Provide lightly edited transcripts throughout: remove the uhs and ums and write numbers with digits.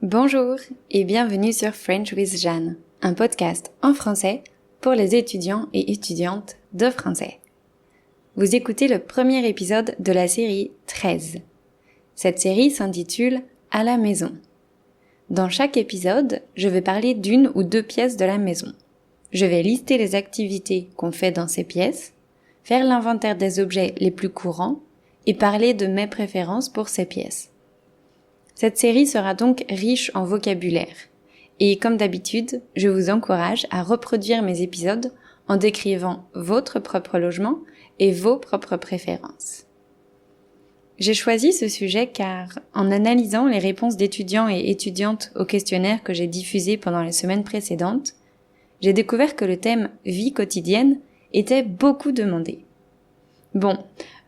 Bonjour et bienvenue sur French with Jeanne, un podcast en français pour les étudiants et étudiantes de français. Vous écoutez le premier épisode de la série 13. Cette série s'intitule « À la maison ». Dans chaque épisode, je vais parler d'une ou deux pièces de la maison. Je vais lister les activités qu'on fait dans ces pièces, faire l'inventaire des objets les plus courants et parler de mes préférences pour ces pièces. Cette série sera donc riche en vocabulaire. Et comme d'habitude, je vous encourage à reproduire mes épisodes en décrivant votre propre logement et vos propres préférences. J'ai choisi ce sujet car, en analysant les réponses d'étudiants et étudiantes au questionnaire que j'ai diffusé pendant les semaines précédentes, j'ai découvert que le thème « vie quotidienne » était beaucoup demandé. Bon,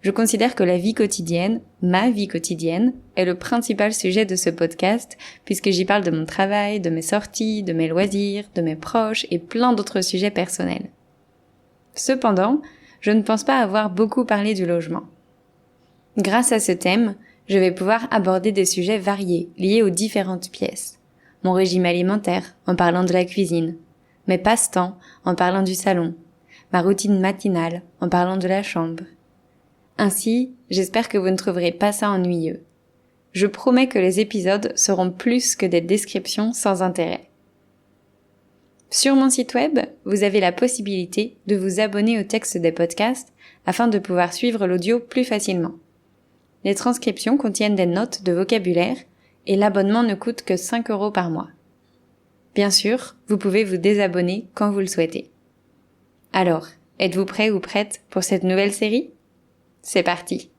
je considère que la vie quotidienne, ma vie quotidienne, est le principal sujet de ce podcast puisque j'y parle de mon travail, de mes sorties, de mes loisirs, de mes proches et plein d'autres sujets personnels. Cependant, je ne pense pas avoir beaucoup parlé du logement. Grâce à ce thème, je vais pouvoir aborder des sujets variés liés aux différentes pièces. Mon régime alimentaire en parlant de la cuisine, mes passe-temps en parlant du salon, ma routine matinale en parlant de la chambre. Ainsi, j'espère que vous ne trouverez pas ça ennuyeux. Je promets que les épisodes seront plus que des descriptions sans intérêt. Sur mon site web, vous avez la possibilité de vous abonner au texte des podcasts afin de pouvoir suivre l'audio plus facilement. Les transcriptions contiennent des notes de vocabulaire et l'abonnement ne coûte que 5 € par mois. Bien sûr, vous pouvez vous désabonner quand vous le souhaitez. Alors, êtes-vous prêt ou prête pour cette nouvelle série ? C'est parti.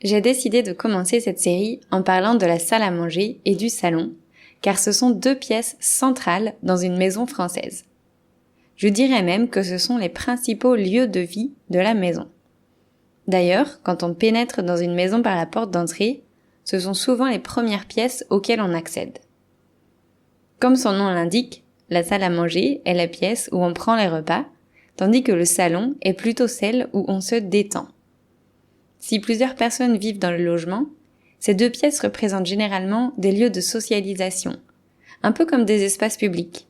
J'ai décidé de commencer cette série en parlant de la salle à manger et du salon, car ce sont deux pièces centrales dans une maison française. Je dirais même que ce sont les principaux lieux de vie de la maison. D'ailleurs, quand on pénètre dans une maison par la porte d'entrée, ce sont souvent les premières pièces auxquelles on accède. Comme son nom l'indique, la salle à manger est la pièce où on prend les repas, tandis que le salon est plutôt celle où on se détend. Si plusieurs personnes vivent dans le logement, ces deux pièces représentent généralement des lieux de socialisation, un peu comme des espaces publics,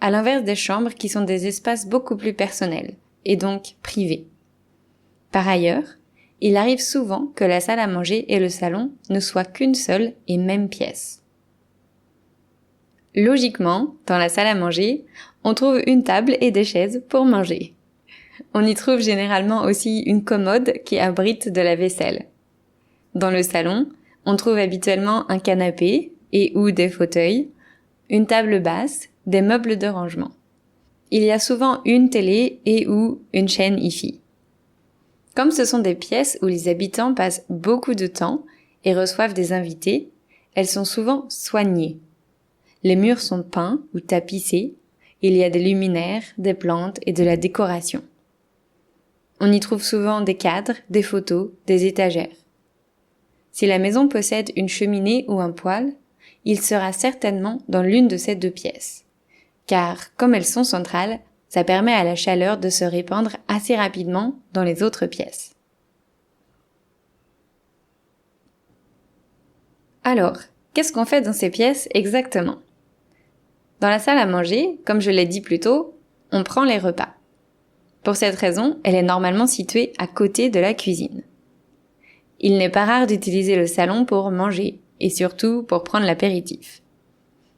à l'inverse des chambres qui sont des espaces beaucoup plus personnels, et donc privés. Par ailleurs, il arrive souvent que la salle à manger et le salon ne soient qu'une seule et même pièce. Logiquement, dans la salle à manger, on trouve une table et des chaises pour manger. On y trouve généralement aussi une commode qui abrite de la vaisselle. Dans le salon, on trouve habituellement un canapé et ou des fauteuils, une table basse, des meubles de rangement. Il y a souvent une télé et ou une chaîne hi-fi. Comme ce sont des pièces où les habitants passent beaucoup de temps et reçoivent des invités, elles sont souvent soignées. Les murs sont peints ou tapissés, il y a des luminaires, des plantes et de la décoration. On y trouve souvent des cadres, des photos, des étagères. Si la maison possède une cheminée ou un poêle, il sera certainement dans l'une de ces deux pièces. Car, comme elles sont centrales, ça permet à la chaleur de se répandre assez rapidement dans les autres pièces. Alors, qu'est-ce qu'on fait dans ces pièces exactement ? Dans la salle à manger, comme je l'ai dit plus tôt, on prend les repas. Pour cette raison, elle est normalement située à côté de la cuisine. Il n'est pas rare d'utiliser le salon pour manger, et surtout pour prendre l'apéritif.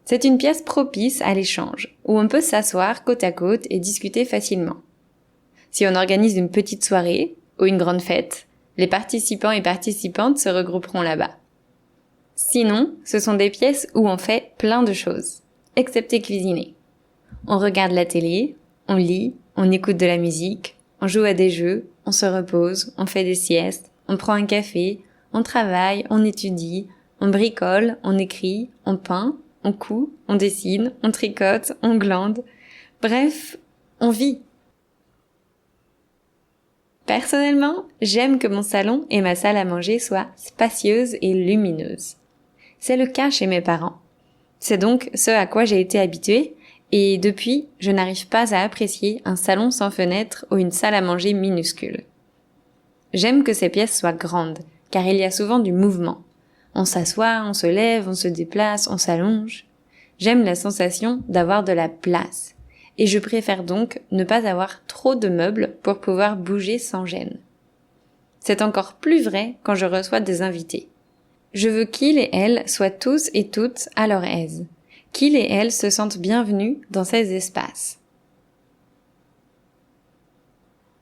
C'est une pièce propice à l'échange, où on peut s'asseoir côte à côte et discuter facilement. Si on organise une petite soirée, ou une grande fête, les participants et participantes se regrouperont là-bas. Sinon, ce sont des pièces où on fait plein de choses, excepté cuisiner. On regarde la télé, on lit, on écoute de la musique, on joue à des jeux, on se repose, on fait des siestes, on prend un café, on travaille, on étudie, on bricole, on écrit, on peint, on coud, on dessine, on tricote, on glande. Bref, on vit. Personnellement, j'aime que mon salon et ma salle à manger soient spacieuses et lumineuses. C'est le cas chez mes parents. C'est donc ce à quoi j'ai été habituée et depuis, je n'arrive pas à apprécier un salon sans fenêtre ou une salle à manger minuscule. J'aime que ces pièces soient grandes, car il y a souvent du mouvement. On s'assoit, on se lève, on se déplace, on s'allonge. J'aime la sensation d'avoir de la place. Et je préfère donc ne pas avoir trop de meubles pour pouvoir bouger sans gêne. C'est encore plus vrai quand je reçois des invités. Je veux qu'ils et elles soient tous et toutes à leur aise, qu'ils et elles se sentent bienvenus dans ces espaces.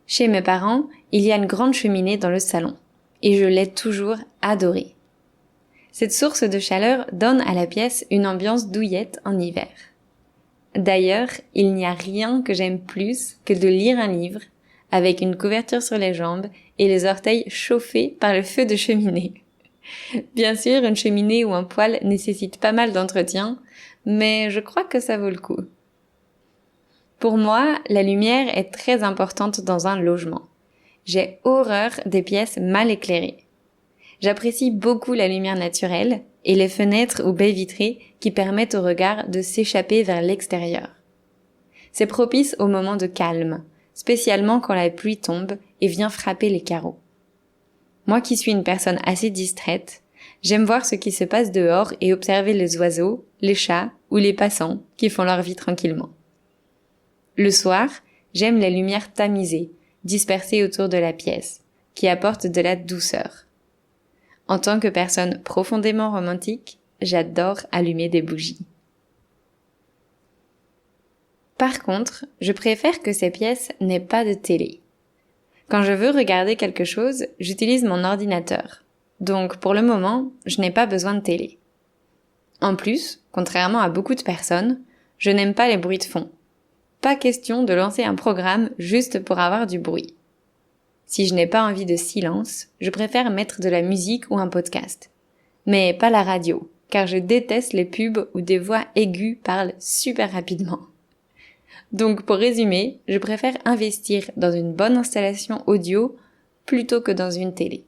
Chez mes parents, il y a une grande cheminée dans le salon, et je l'ai toujours adorée. Cette source de chaleur donne à la pièce une ambiance douillette en hiver. D'ailleurs, il n'y a rien que j'aime plus que de lire un livre avec une couverture sur les jambes et les orteils chauffés par le feu de cheminée. Bien sûr, une cheminée ou un poêle nécessite pas mal d'entretien, mais je crois que ça vaut le coup. Pour moi, la lumière est très importante dans un logement. J'ai horreur des pièces mal éclairées. J'apprécie beaucoup la lumière naturelle et les fenêtres ou baies vitrées qui permettent au regard de s'échapper vers l'extérieur. C'est propice aux moments de calme, spécialement quand la pluie tombe et vient frapper les carreaux. Moi qui suis une personne assez distraite, j'aime voir ce qui se passe dehors et observer les oiseaux, les chats ou les passants qui font leur vie tranquillement. Le soir, j'aime les lumières tamisées, dispersées autour de la pièce, qui apportent de la douceur. En tant que personne profondément romantique, j'adore allumer des bougies. Par contre, je préfère que ces pièces n'aient pas de télé. Quand je veux regarder quelque chose, j'utilise mon ordinateur. Donc, pour le moment, je n'ai pas besoin de télé. En plus, contrairement à beaucoup de personnes, je n'aime pas les bruits de fond. Pas question de lancer un programme juste pour avoir du bruit. Si je n'ai pas envie de silence, je préfère mettre de la musique ou un podcast. Mais pas la radio, car je déteste les pubs où des voix aiguës parlent super rapidement. Donc pour résumer, je préfère investir dans une bonne installation audio plutôt que dans une télé.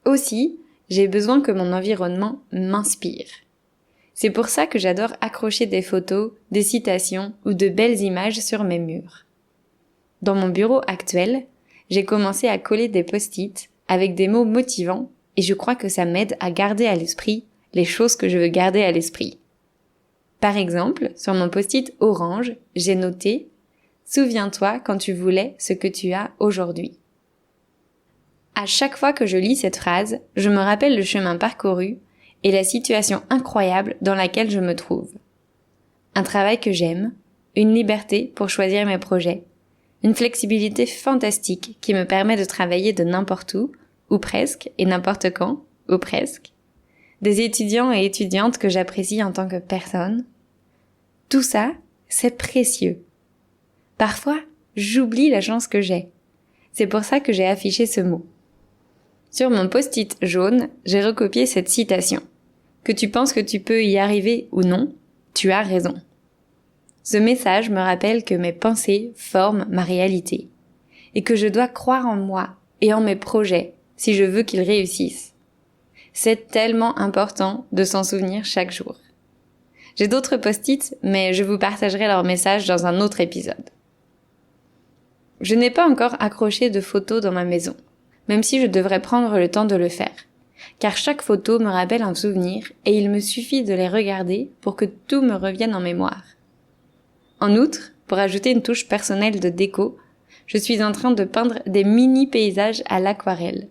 Aussi, j'ai besoin que mon environnement m'inspire. C'est pour ça que j'adore accrocher des photos, des citations ou de belles images sur mes murs. Dans mon bureau actuel, j'ai commencé à coller des post-it avec des mots motivants et je crois que ça m'aide à garder à l'esprit les choses que je veux garder à l'esprit. Par exemple, sur mon post-it orange, j'ai noté « Souviens-toi quand tu voulais ce que tu as aujourd'hui ». À chaque fois que je lis cette phrase, je me rappelle le chemin parcouru et la situation incroyable dans laquelle je me trouve. Un travail que j'aime, une liberté pour choisir mes projets, une flexibilité fantastique qui me permet de travailler de n'importe où, ou presque, et n'importe quand, ou presque, des étudiants et étudiantes que j'apprécie en tant que personne. Tout ça, c'est précieux. Parfois, j'oublie la chance que j'ai. C'est pour ça que j'ai affiché ce mot. Sur mon post-it jaune, j'ai recopié cette citation. Que tu penses que tu peux y arriver ou non, tu as raison. Ce message me rappelle que mes pensées forment ma réalité et que je dois croire en moi et en mes projets si je veux qu'ils réussissent. C'est tellement important de s'en souvenir chaque jour. J'ai d'autres post-it, mais je vous partagerai leur message dans un autre épisode. Je n'ai pas encore accroché de photos dans ma maison, même si je devrais prendre le temps de le faire, car chaque photo me rappelle un souvenir et il me suffit de les regarder pour que tout me revienne en mémoire. En outre, pour ajouter une touche personnelle de déco, je suis en train de peindre des mini-paysages à l'aquarelle.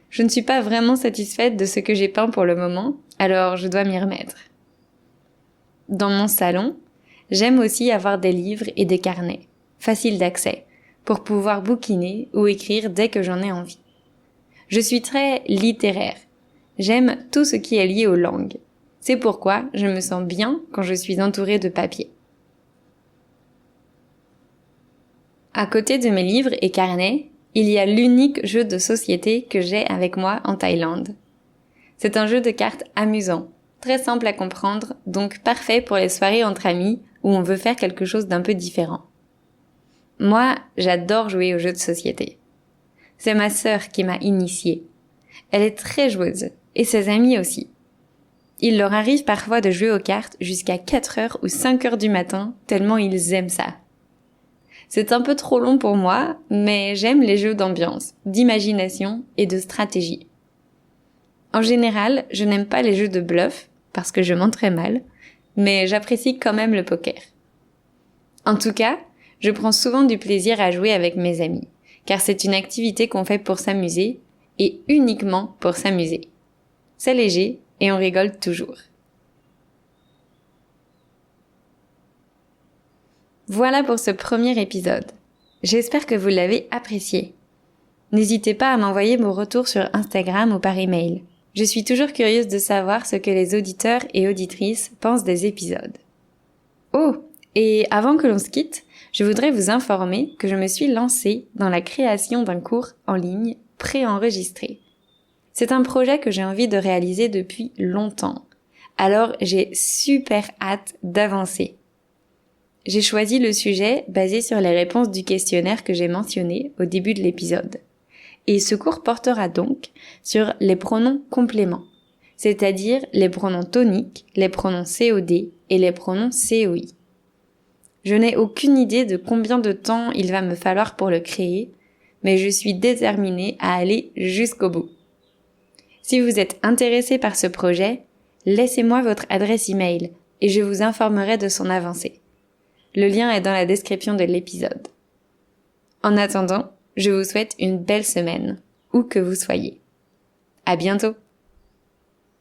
Je ne suis pas vraiment satisfaite de ce que j'ai peint pour le moment, alors je dois m'y remettre. Dans mon salon, j'aime aussi avoir des livres et des carnets, faciles d'accès, pour pouvoir bouquiner ou écrire dès que j'en ai envie. Je suis très littéraire. J'aime tout ce qui est lié aux langues. C'est pourquoi je me sens bien quand je suis entourée de papier. À côté de mes livres et carnets, il y a l'unique jeu de société que j'ai avec moi en Thaïlande. C'est un jeu de cartes amusant, très simple à comprendre, donc parfait pour les soirées entre amis où on veut faire quelque chose d'un peu différent. Moi, j'adore jouer aux jeux de société. C'est ma sœur qui m'a initiée. Elle est très joueuse, et ses amis aussi. Il leur arrive parfois de jouer aux cartes jusqu'à 4h ou 5h du matin, tellement ils aiment ça. C'est un peu trop long pour moi, mais j'aime les jeux d'ambiance, d'imagination et de stratégie. En général, je n'aime pas les jeux de bluff, parce que je mens très mal, mais j'apprécie quand même le poker. En tout cas, je prends souvent du plaisir à jouer avec mes amis, car c'est une activité qu'on fait pour s'amuser, et uniquement pour s'amuser. C'est léger, et on rigole toujours. Voilà pour ce premier épisode. J'espère que vous l'avez apprécié. N'hésitez pas à m'envoyer vos retours sur Instagram ou par email. Je suis toujours curieuse de savoir ce que les auditeurs et auditrices pensent des épisodes. Oh, et avant que l'on se quitte, je voudrais vous informer que je me suis lancée dans la création d'un cours en ligne préenregistré. C'est un projet que j'ai envie de réaliser depuis longtemps. Alors j'ai super hâte d'avancer. J'ai choisi le sujet basé sur les réponses du questionnaire que j'ai mentionné au début de l'épisode. Et ce cours portera donc sur les pronoms compléments, c'est-à-dire les pronoms toniques, les pronoms COD et les pronoms COI. Je n'ai aucune idée de combien de temps il va me falloir pour le créer, mais je suis déterminée à aller jusqu'au bout. Si vous êtes intéressé par ce projet, laissez-moi votre adresse email et je vous informerai de son avancée. Le lien est dans la description de l'épisode. En attendant, je vous souhaite une belle semaine, où que vous soyez. À bientôt!